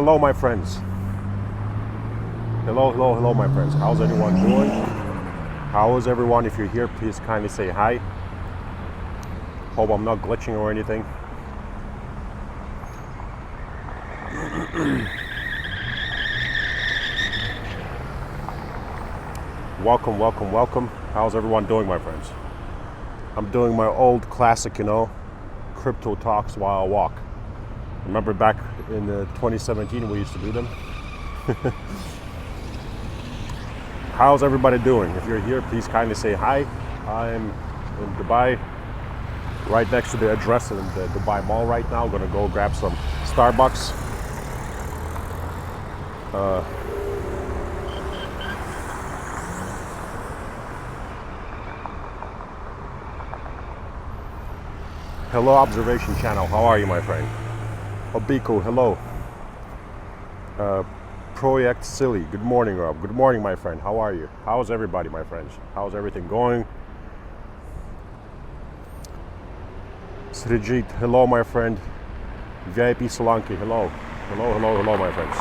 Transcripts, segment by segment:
hello, my friends. Hello, my friends. How's everyone doing? How is everyone? If you're here, please kindly say hi. Hope I'm not glitching or anything. Welcome. How's everyone doing, my friends? I'm doing my old classic, crypto talks while I walk. Remember back in 2017 we used to do them? How's everybody doing? If you're here, please kindly say hi. I'm in Dubai, right next to the address in the Dubai Mall right now. I'm gonna go grab some Starbucks. Hello, Observation Channel. How are you, my friend? Obiko, hello. Project Silly. Good morning, Rob. Good morning, my friend. How are you? How's everybody, my friends? How's everything going? Srijit, hello, my friend. VIP Solanki, hello. Hello, my friends.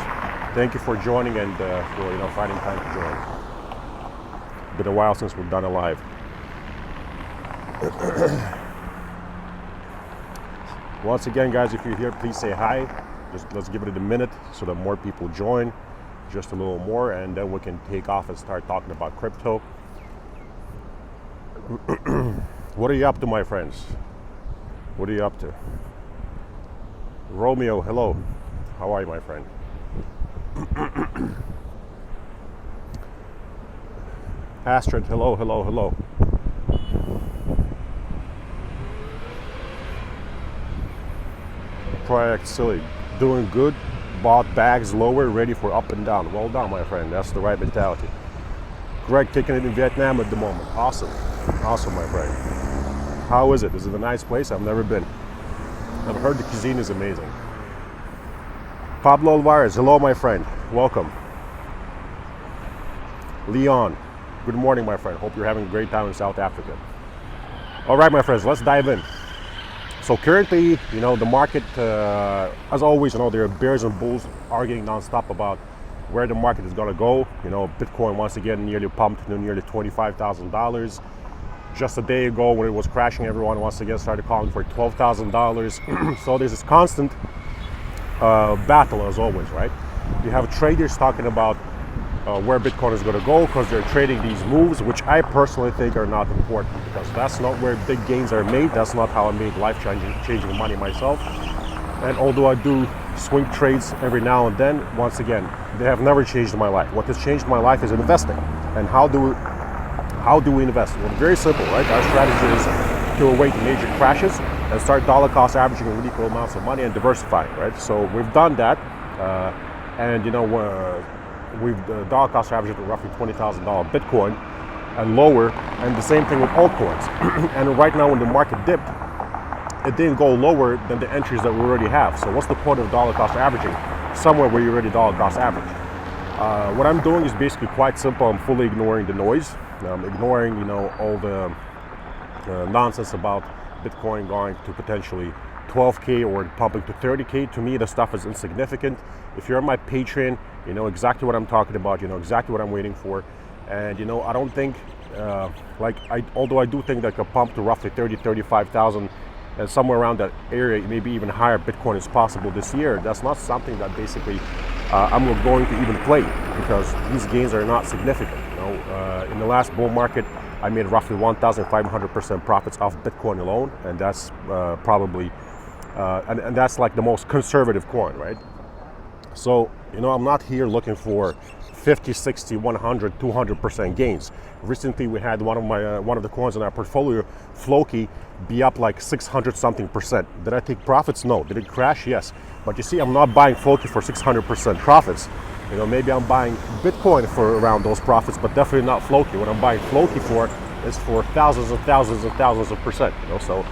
Thank you for joining and for finding time to join. Been a while since we've done a live. Once again, guys, if you're here, please say hi. Just let's give it a minute so that more people join. Just a little more, and then we can take off and start talking about crypto. What are you up to, my friends? What are you up to? Romeo, hello. How are you, my friend? Astrid, hello. Project Silly, doing good. Bought bags lower, ready for up and down. Well done, my friend. That's the right mentality. Greg taking it in Vietnam at the moment. Awesome, my friend. How is it? Is it a nice place? I've never been. I've heard the cuisine is amazing. Pablo Alvarez, hello, my friend. Welcome. Leon, good morning, my friend. Hope you're having a great time in South Africa. All right, my friends, let's dive in. So currently, the market, as always, there are bears and bulls arguing nonstop about where the market is going to go. Bitcoin once again nearly pumped to nearly $25,000. Just a day ago when it was crashing, everyone once again started calling for $12,000. So there's this constant battle as always, right? You have traders talking about where Bitcoin is going to go because they're trading these moves, which I personally think are not important because that's not where big gains are made. That's not how I made life-changing money myself. And although I do swing trades every now and then, once again, they have never changed my life. What has changed my life is investing. And how do we invest? Well, very simple, right? Our strategy is to await major crashes and start dollar cost averaging in equal amounts of money and diversifying, right? So we've done that, and we've dollar cost averaged roughly $20,000 Bitcoin and lower, and the same thing with altcoins. And right now when the market dipped, it didn't go lower than the entries that we already have. So what's the point of dollar cost averaging somewhere where you already dollar cost average? What I'm doing is basically quite simple. I'm fully ignoring the noise. I'm ignoring all the nonsense about Bitcoin going to potentially 12K or pumping to 30K. To me, the stuff is insignificant. If you're on my Patreon, you know exactly what I'm talking about. You know exactly what I'm waiting for. And I don't think, although I do think that a pump to roughly 35,000 and somewhere around that area, maybe even higher Bitcoin is possible this year. That's not something that basically I'm going to even play because these gains are not significant. In the last bull market, I made roughly 1,500% profits off Bitcoin alone, and that's probably, and that's like the most conservative coin, right? So, I'm not here looking for 50, 60, 100, 200% gains. Recently, we had one of the coins in our portfolio, Floki, be up like 600 something percent. Did I take profits? No. Did it crash? Yes. But you see, I'm not buying Floki for 600% profits. Maybe I'm buying Bitcoin for around those profits, but definitely not Floki. What I'm buying Floki for is for thousands and thousands and thousands of percent. So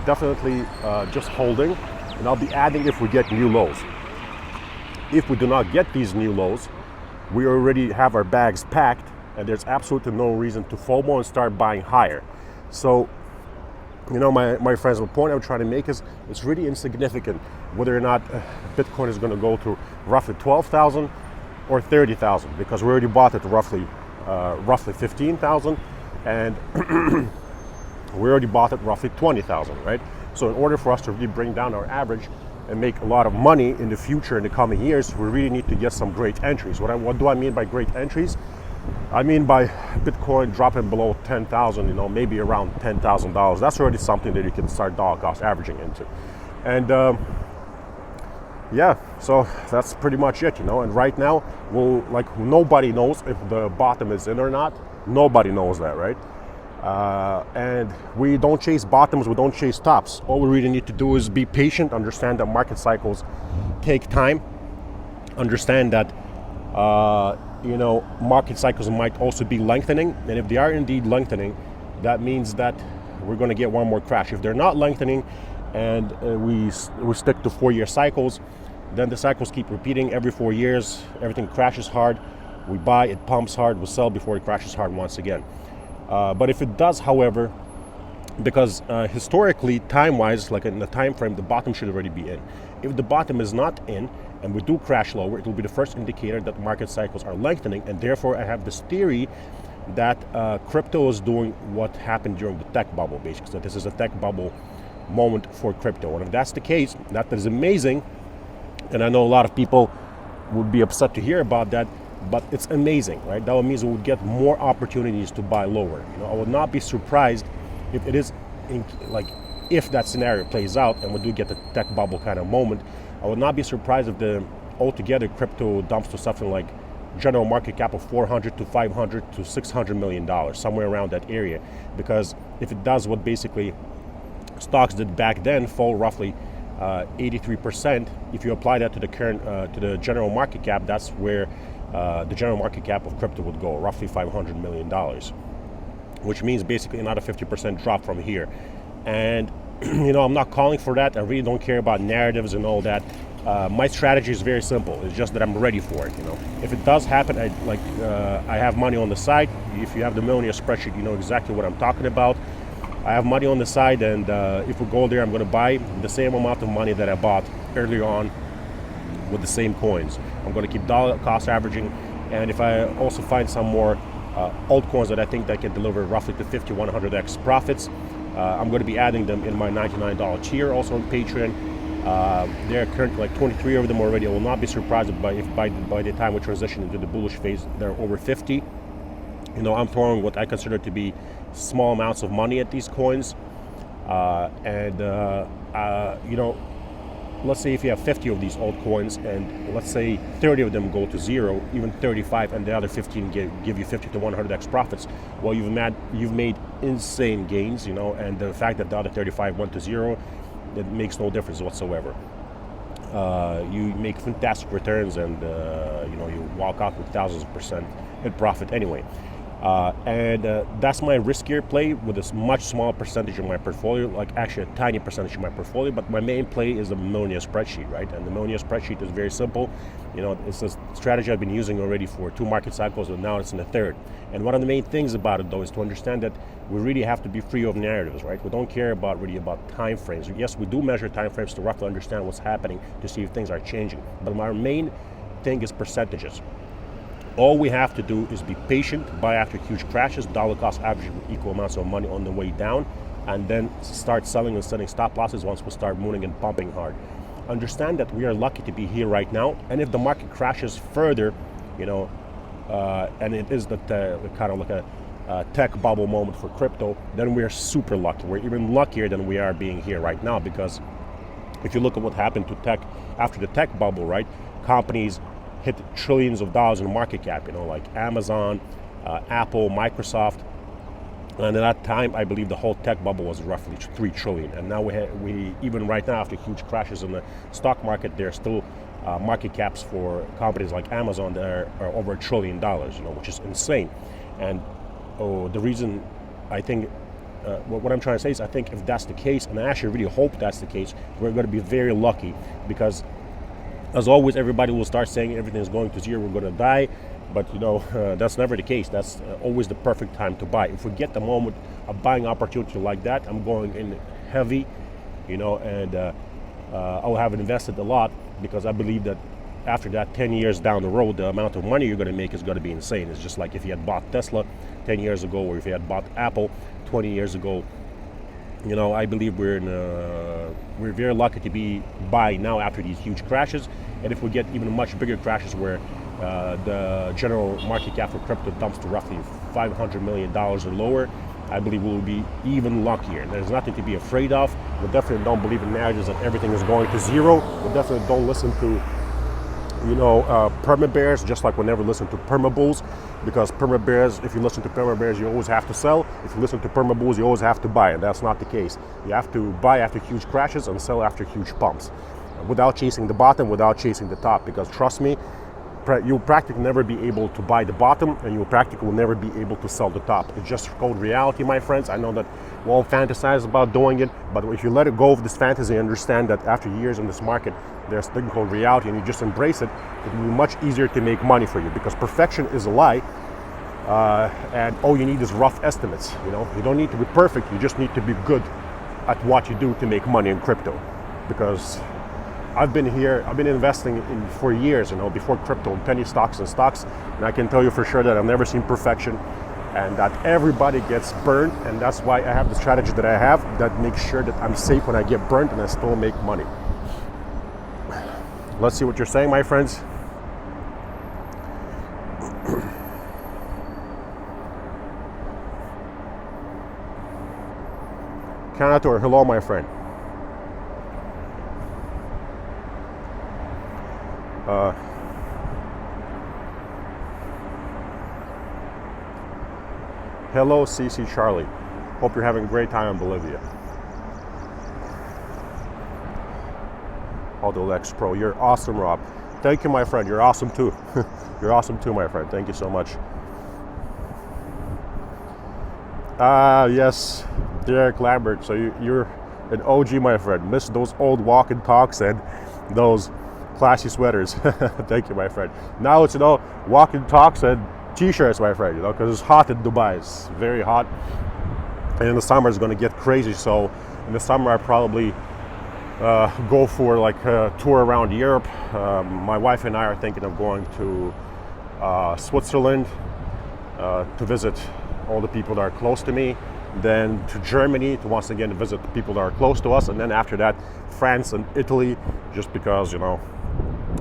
definitely just holding, and I'll be adding if we get new lows. If we do not get these new lows, we already have our bags packed, and there's absolutely no reason to FOMO and start buying higher. So My friends, the point I'm trying to make is it's really insignificant whether or not Bitcoin is going to go to roughly 12,000 or 30,000, because we already bought it roughly 15,000, and we already bought it roughly 20,000, right? So in order for us to really bring down our average and make a lot of money in the future, in the coming years, we really need to get some great entries. What do I mean by great entries? I mean by Bitcoin dropping below 10,000, maybe around $10,000. That's already something that you can start dollar cost averaging into. And so that's pretty much it, And right now, nobody knows if the bottom is in or not. Nobody knows that, right? And we don't chase bottoms, we don't chase tops. All we really need to do is be patient, understand that market cycles take time, understand that market cycles might also be lengthening, and if they are indeed lengthening, that means that we're going to get one more crash. If they're not lengthening and we stick to 4-year cycles, then the cycles keep repeating. Every 4 years, everything crashes hard, we buy, it pumps hard, we sell before it crashes hard once again. But if it does, however, because historically, time-wise, like in the time frame, the bottom should already be in. If the bottom is not in, and we do crash lower, it will be the first indicator that market cycles are lengthening, and therefore I have this theory that crypto is doing what happened during the tech bubble, basically. So this is a tech bubble moment for crypto, and if that's the case, that is amazing, and I know a lot of people would be upset to hear about that, but it's amazing, right? That means we would get more opportunities to buy lower. I would not be surprised if it is, if that scenario plays out and we do get the tech bubble kind of moment. I would not be surprised if altogether crypto dumps to something like general market cap of 400 to 500 to 600 million dollars, somewhere around that area. Because if it does what basically stocks did back then, fall roughly 83%, if you apply that to the current to the general market cap, that's where the general market cap of crypto would go, roughly $500 million, which means basically another 50% drop from here. And I'm not calling for that. I really don't care about narratives and all that. My strategy is very simple. It's just that I'm ready for it. If it does happen, I have money on the side. If you have the Millionaire spreadsheet, you know exactly what I'm talking about. I have money on the side, and if we go there, I'm going to buy the same amount of money that I bought earlier on with the same coins. I'm going to keep dollar cost averaging, and if I also find some more altcoins that I think that can deliver roughly to 50, 100x profits, I'm going to be adding them in my $99 tier, also on Patreon. There are currently 23 of them already. I will not be surprised if by the time we transition into the bullish phase, there are over 50. I'm throwing what I consider to be small amounts of money at these coins, let's say if you have 50 of these altcoins, and let's say 30 of them go to zero, even 35, and the other 15 give you 50 to 100x profits. Well, you've made insane gains, and the fact that the other 35 went to zero, it makes no difference whatsoever. You make fantastic returns, and you walk out with thousands of percent in profit anyway. That's my riskier play with a much smaller percentage of my portfolio, actually a tiny percentage of my portfolio, but my main play is the Millionaire spreadsheet, right? And the Millionaire spreadsheet is very simple. It's a strategy I've been using already for 2 market cycles, and now it's in the 3rd. And one of the main things about it, though, is to understand that we really have to be free of narratives, right? We don't care about time frames. Yes, we do measure time frames to roughly understand what's happening, to see if things are changing. But my main thing is percentages. All we have to do is be patient, buy after huge crashes, dollar cost averaging with equal amounts of money on the way down, and then start selling and setting stop losses once we start mooning and pumping hard. Understand that we are lucky to be here right now, and if the market crashes further, and it is kind of like a tech bubble moment for crypto, then we are super lucky. We're even luckier than we are being here right now, because if you look at what happened to tech after the tech bubble, right? Companies hit trillions of dollars in market cap, like Amazon, Apple, Microsoft. And at that time, I believe the whole tech bubble was roughly 3 trillion. And now we even right now, after huge crashes in the stock market, there are still market caps for companies like Amazon that are over $1 trillion, which is insane. And the reason I think, what I'm trying to say is, I think if that's the case, and I actually really hope that's the case, we're going to be very lucky, because as always, everybody will start saying everything is going to zero, we're going to die. But that's never the case. That's always the perfect time to buy. If we get the moment a buying opportunity like that, I'm going in heavy, and I'll have invested a lot, because I believe that after that, 10 years down the road, the amount of money you're going to make is going to be insane. It's just like if you had bought Tesla 10 years ago, or if you had bought Apple 20 years ago. I believe we're very lucky to be buying now after these huge crashes. And if we get even much bigger crashes where the general market cap for crypto dumps to roughly $500 million or lower, I believe we'll be even luckier. And there's nothing to be afraid of. We definitely don't believe in narratives that everything is going to zero. We definitely don't listen to perma bears, just like we never listen to perma bulls, because perma bears, if you listen to perma bears, you always have to sell. If you listen to perma bulls, you always have to buy, and that's not the case. You have to buy after huge crashes and sell after huge pumps, without chasing the bottom, without chasing the top, because trust me, you'll practically never be able to buy the bottom, and you'll practically will never be able to sell the top. It's just called reality, my friends. I know that we all fantasize about doing it, but if you let it go of this fantasy, understand that after years in this market, there's something called reality, and you just embrace it, it will be much easier to make money for you, because perfection is a lie, and all you need is rough estimates. You don't need to be perfect, you just need to be good at what you do to make money in crypto. Because I've been investing for years, before crypto, in penny stocks, and I can tell you for sure that I've never seen perfection, and that everybody gets burned, and that's why I have the strategy that I have that makes sure that I'm safe when I get burned and I still make money. Let's see what you're saying, my friends. Canator, hello, my friend. Hello, CC Charlie. Hope you're having a great time in Bolivia. Autolex Pro, you're awesome, Rob. Thank you, my friend. You're awesome too. You're awesome too, my friend. Thank you so much. Yes, Derek Lambert. So you're an OG, my friend. Miss those old walk and talks and those classy sweaters. Thank you, my friend. Now it's walk and talks and t-shirts, my friend. Because it's hot in Dubai. It's very hot, and in the summer it's going to get crazy. So in the summer I probably go for like a tour around Europe. My wife and I are thinking of going to Switzerland to visit all the people that are close to me, then to Germany to once again visit the people that are close to us, and then after that France and Italy, just because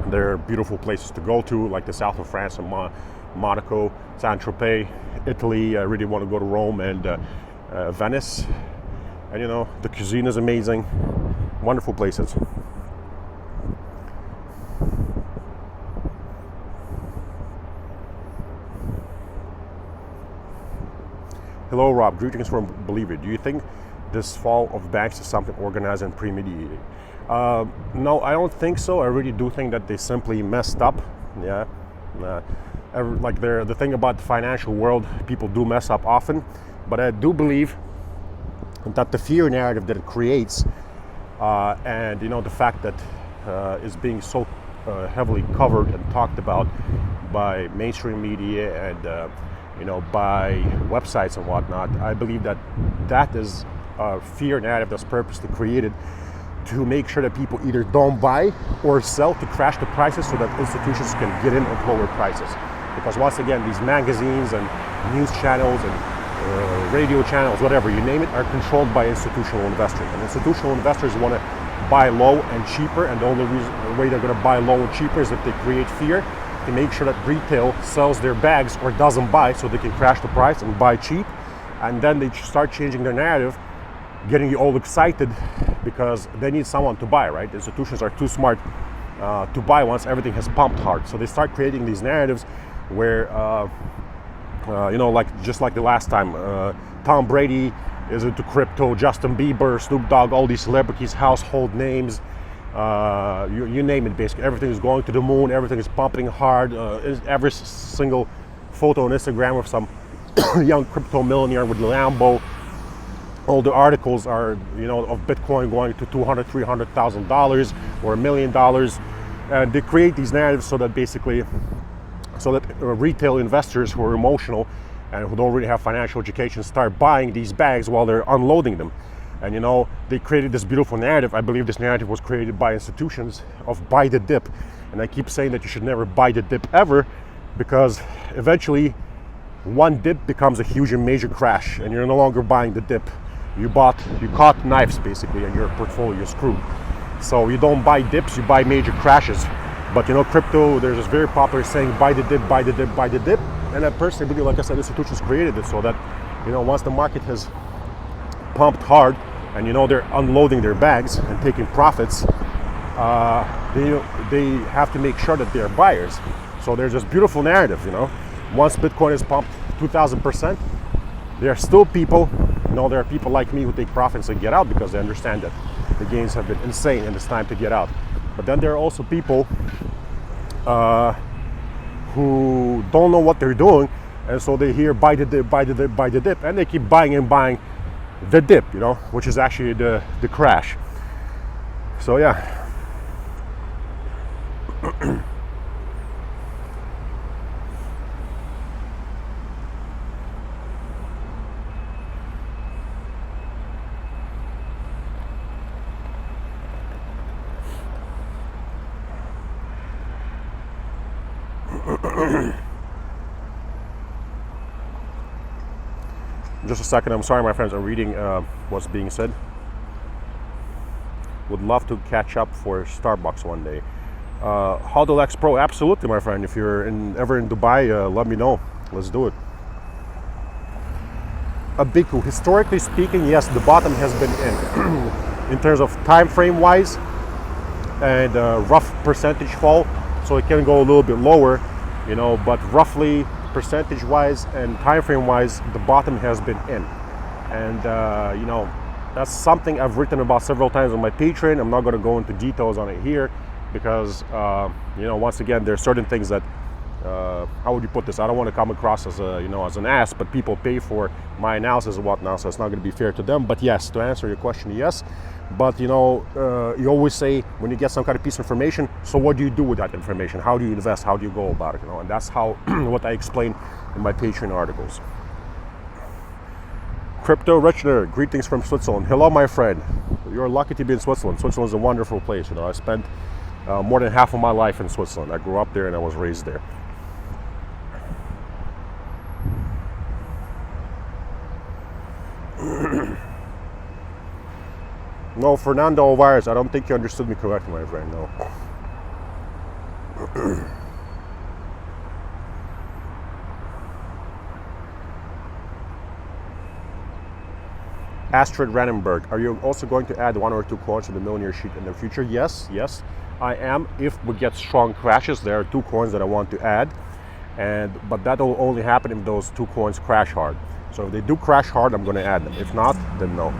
they're beautiful places to go to, like the south of France and Monaco, Saint-Tropez. Italy, I really want to go to Rome and Venice, and the cuisine is amazing. Wonderful places. Hello, Rob. Greetings from Bolivia. Do you think this fall of banks is something organized and premeditated? No, I don't think so. I really do think that they simply messed up. Yeah. The thing about the financial world, people do mess up often, but I do believe that the fear narrative that it creates, and the fact that is being so heavily covered and talked about by mainstream media and by websites and whatnot, I believe that that is a fear narrative that's purposely created to make sure that people either don't buy or sell to crash the prices so that institutions can get in at lower prices. Because once again, these magazines and news channels and radio channels, whatever you name it, are controlled by institutional investors. And institutional investors want to buy low and cheaper, and the only way they're going to buy low and cheaper is if they create fear to make sure that retail sells their bags or doesn't buy so they can crash the price and buy cheap. And then they start changing their narrative, getting you all excited because they need someone to buy, right? Institutions are too smart to buy once everything has pumped hard. So they start creating these narratives where, just like the last time, Tom Brady is into crypto, Justin Bieber, Snoop Dogg, all these celebrities, household names, you name it, basically. Everything is going to the moon, everything is pumping hard. Every single photo on Instagram of some young crypto millionaire with Lambo. All the articles are, of Bitcoin going to $200,000, $300,000 or $1 million. And they create these narratives so that basically so that retail investors who are emotional and who don't really have financial education start buying these bags while they're unloading them. And they created this beautiful narrative. I believe this narrative was created by institutions of buy the dip. And I keep saying that you should never buy the dip ever, because eventually one dip becomes a huge and major crash and you're no longer buying the dip. You caught knives basically and your portfolio is screwed. So you don't buy dips, you buy major crashes. But crypto, there's this very popular saying, buy the dip, buy the dip, buy the dip. And I personally believe, like I said, institutions created it so that, once the market has pumped hard and they're unloading their bags and taking profits, they have to make sure that they're buyers. So there's this beautiful narrative, once Bitcoin is pumped 2,000%, there are still people, there are people like me who take profits and get out because they understand that the gains have been insane and it's time to get out. But then there are also people who don't know what they're doing, and so they hear buy the dip, buy the dip, buy the dip, and they keep buying and buying the dip, which is actually the crash. So yeah. Just a second, I'm sorry my friends, I'm reading what's being said. Would love to catch up for Starbucks one day. HODL X Pro, absolutely my friend. If you're ever in Dubai, let me know. Let's do it. Abiku, historically speaking, yes, the bottom has been in terms of time frame wise and rough percentage fall, so it can go a little bit lower, but roughly percentage wise and time frame wise, the bottom has been in. And that's something I've written about several times on my Patreon. I'm not going to go into details on it here because once again, there are certain things that how would you put this? I don't want to come across as as an ass, but people pay for my analysis and whatnot, so it's not going to be fair to them. But yes, to answer your question, yes. But you always say when you get some kind of piece of information, so what do you do with that information? How do you invest? How do you go about it? And that's how what I explain in my Patreon articles. Crypto Richner, greetings from Switzerland. Hello, my friend. You're lucky to be in Switzerland. Switzerland is a wonderful place. I spent more than half of my life in Switzerland. I grew up there and I was raised there. No, Fernando Alvarez, I don't think you understood me correctly, my friend, no. Astrid Rannenberg, are you also going to add 1 or 2 coins to the Millionaire Sheet in the future? Yes, I am. If we get strong crashes, there are 2 coins that I want to add, but that will only happen if those 2 coins crash hard. So if they do crash hard, I'm going to add them. If not, then no.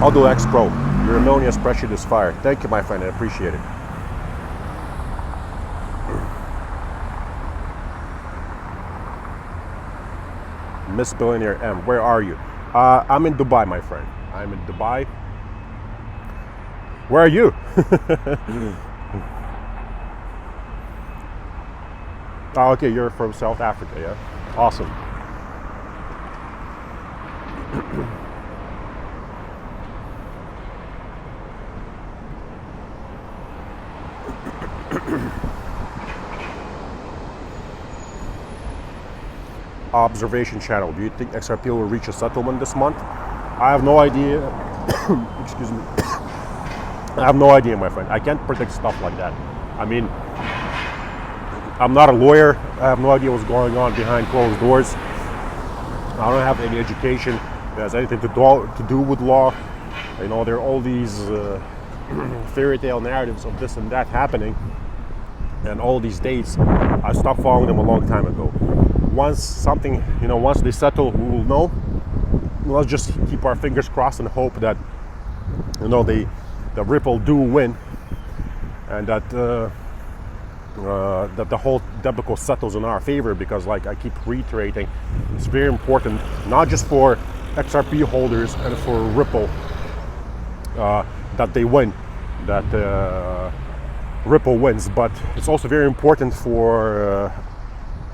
HODL X Pro, your ammonia spreadsheet is fire. Thank you, my friend, I appreciate it. Miss Billionaire M, where are you? I'm in Dubai, my friend. I'm in Dubai. Where are you? Oh, okay, you're from South Africa, yeah? Awesome. Observation channel, do you think XRP will reach a settlement this month? I have no idea. Excuse me. I have no idea, my friend. I can't predict stuff like that. I mean, I'm not a lawyer. I have no idea what's going on behind closed doors. I don't have any education that has anything to do with law. There are all these fairy tale narratives of this and that happening, and all these dates. I stopped following them a long time ago. Once they settle, we will know. Let's just keep our fingers crossed and hope that the Ripple do win, and that that the whole debacle settles in our favor, because like I keep reiterating, it's very important, not just for XRP holders and for Ripple, that they win, that Ripple wins, but it's also very important for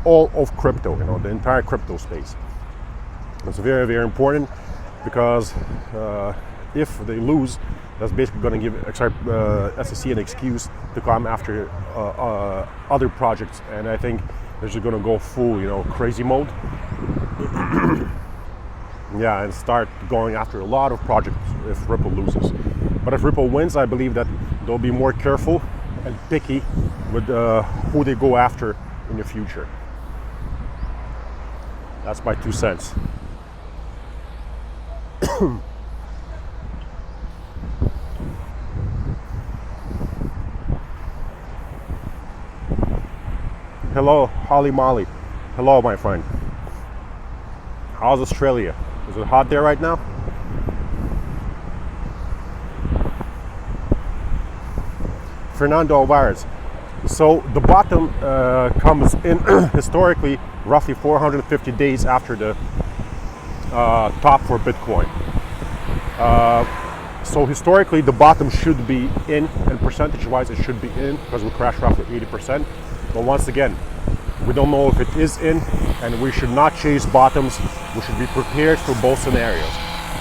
all of crypto, the entire crypto space. It's very, very important because if they lose, that's basically going to give SEC an excuse to come after other projects, and I think they're just going to go full, crazy mode. Yeah, and start going after a lot of projects if Ripple loses. But if Ripple wins, I believe that they'll be more careful and picky with who they go after in the future. That's my 2 cents. Hello, Holly Molly. Hello, my friend. How's Australia? Is it hot there right now? Fernando Alvarez. So the bottom comes in historically roughly 450 days after the top for Bitcoin. So historically the bottom should be in, and percentage-wise it should be in because we crashed roughly 80%. But once again, we don't know if it is in, and we should not chase bottoms. We should be prepared for both scenarios.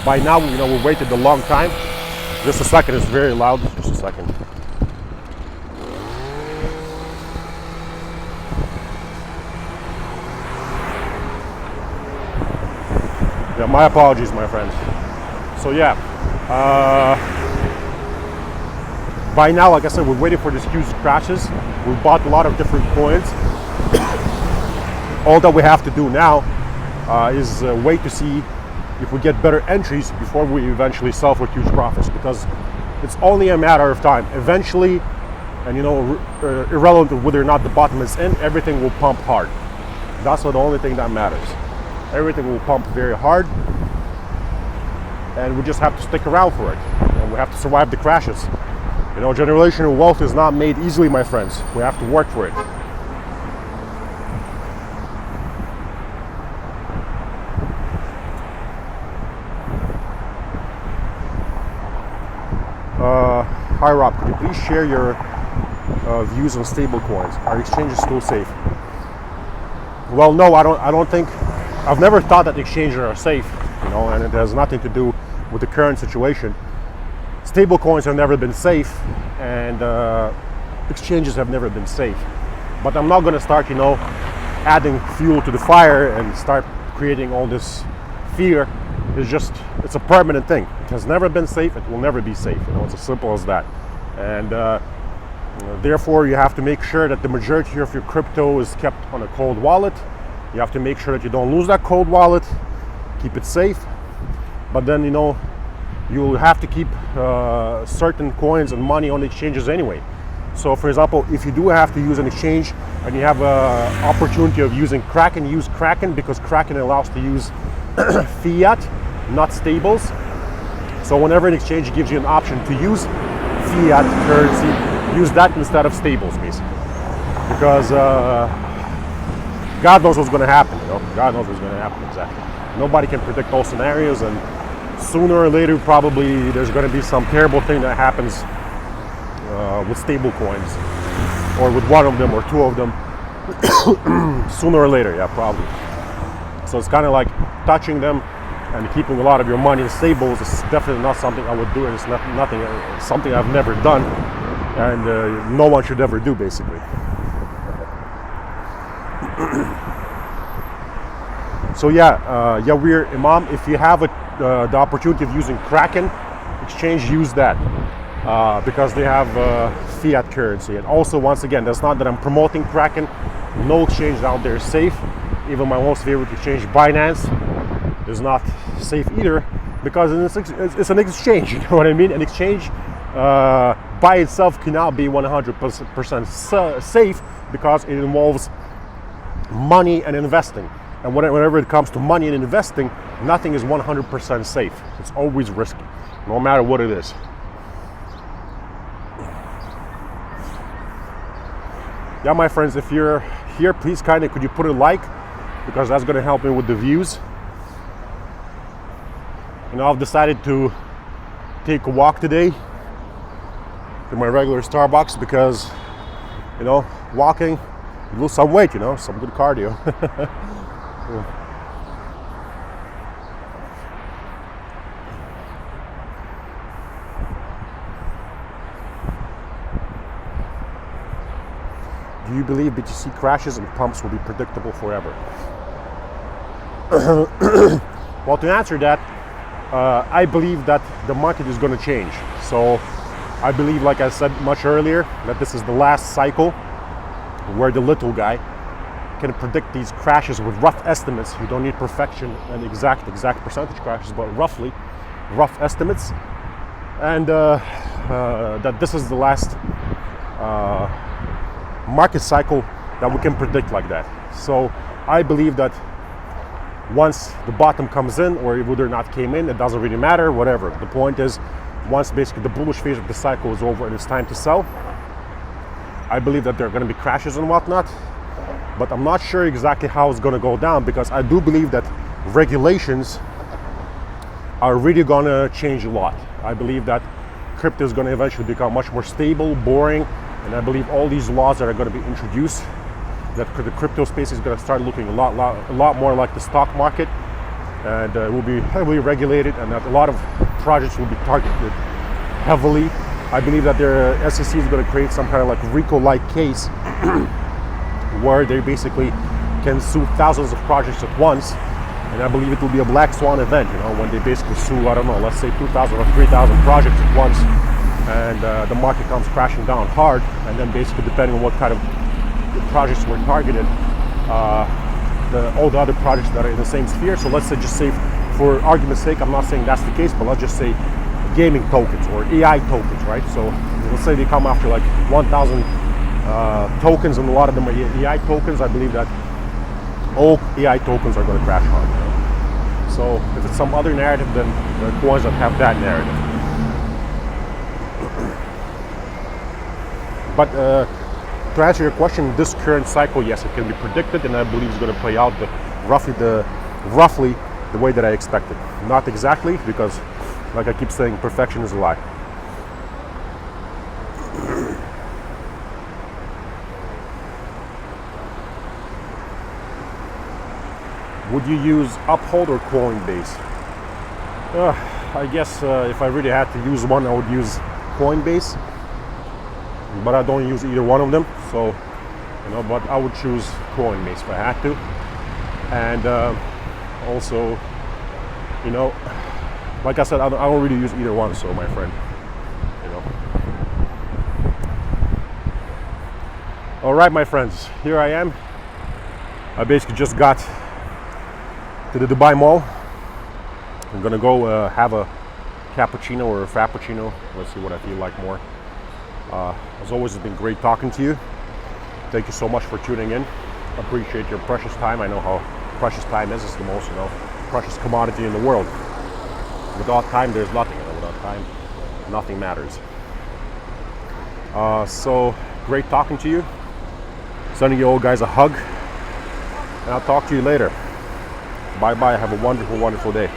By now, we waited a long time. Just a second, it's very loud. Just a second. Yeah, my apologies, my friends. So yeah, by now, like I said, we're waiting for these huge crashes. We've bought a lot of different coins. All that we have to do now is wait to see if we get better entries before we eventually sell for huge profits, because it's only a matter of time. Eventually, and irrelevant of whether or not the bottom is in, everything will pump hard. That's the only thing that matters. Everything will pump very hard, and we just have to stick around for it. And we have to survive the crashes. Generational wealth is not made easily, my friends. We have to work for it. Hi Rob, could you please share your views on stablecoins? Are exchanges still safe? Well, no, I don't think. I've never thought that exchanges are safe, and it has nothing to do with the current situation. Stablecoins have never been safe, and exchanges have never been safe. But I'm not going to start, adding fuel to the fire and start creating all this fear. It's a permanent thing. It has never been safe. It will never be safe. It's as simple as that. And therefore, you have to make sure that the majority of your crypto is kept on a cold wallet. You have to make sure that you don't lose that cold wallet. Keep it safe. But then, you'll have to keep certain coins and money on exchanges anyway. So, for example, if you do have to use an exchange and you have an opportunity of using Kraken, use Kraken, because Kraken allows to use fiat, not stables. So whenever an exchange gives you an option to use fiat currency, use that instead of stables, basically. Because God knows what's going to happen, God knows what's going to happen, exactly. Nobody can predict all scenarios, and sooner or later, probably there's going to be some terrible thing that happens with stable coins, or with one of them or two of them, sooner or later, yeah, probably. So it's kind of like touching them and keeping a lot of your money in stables is definitely not something I would do, and it's something I've never done, and no one should ever do, basically. So yeah, we're Imam. If you have the opportunity of using Kraken exchange, use that because they have fiat currency. And also, once again, that's not that I'm promoting Kraken. No exchange out there is safe. Even my most favorite exchange, Binance, is not safe either, because it's an exchange. You know what I mean? An exchange by itself cannot be 100% safe, because it involves money and investing. And whenever it comes to money and investing, nothing is 100% safe. It's always risky, no matter what it is. Yeah, my friends, if you're here, please could you put a like, because that's going to help me with the views. I've decided to take a walk today, to my regular Starbucks because, you know, walking, you lose some weight, you know, some good cardio. Yeah. Do you believe BTC crashes and pumps will be predictable forever? Well, to answer that, I believe that the market is going to change. So I believe, like I said much earlier, that this is the last cycle where the little guy can predict these crashes with rough estimates. You don't need perfection and exact percentage crashes, but roughly rough estimates. And that this is the last market cycle that we can predict like that. So I believe that once the bottom comes in, or whether or not came in, it doesn't really matter, whatever. The point is, once basically the bullish phase of the cycle is over and it's time to sell, I believe that there are going to be crashes and whatnot, but I'm not sure exactly how it's going to go down, because I do believe that regulations are really going to change a lot. I believe that crypto is going to eventually become much more stable, boring, and I believe all these laws that are going to be introduced, that the crypto space is going to start looking a lot more like the stock market, and will be heavily regulated, and that a lot of projects will be targeted heavily. I believe that their SEC is going to create some kind of like RICO-like case where they basically can sue thousands of projects at once, and I believe it will be a black swan event, you know, when they basically sue, I don't know, let's say 2,000 or 3,000 projects at once, and the market comes crashing down hard, and then basically depending on what kind of projects were targeted, all the other projects that are in the same sphere. So let's say, just say for argument's sake, I'm not saying that's the case, but let's just say gaming tokens or AI tokens, right? So let's say they come after like 1,000 tokens, and a lot of them are AI tokens. I believe that all AI tokens are going to crash hard. So if it's some other narrative, then the ones that have that narrative. But to answer your question, this current cycle, yes, it can be predicted, and I believe it's going to play out roughly the way that I expected. Not exactly, because, like I keep saying, perfection is a lie. Would you use Uphold or Coinbase? I guess if I really had to use one, I would use Coinbase. But I don't use either one of them, so, you know, but I would choose Coinbase if I had to. And also, you know, like I said, I don't really use either one, so my friend, you know. All right, my friends, here I am. I basically just got to the Dubai Mall. I'm gonna go have a cappuccino or a frappuccino. Let's see what I feel like more. As always, it's been great talking to you. Thank you so much for tuning in. Appreciate your precious time. I know how precious time is. It's the most, you know, precious commodity in the world. Without time, there's nothing. You know, without time, nothing matters. So great talking to you. Sending you all guys a hug, and I'll talk to you later. Bye bye. Have a wonderful, wonderful day.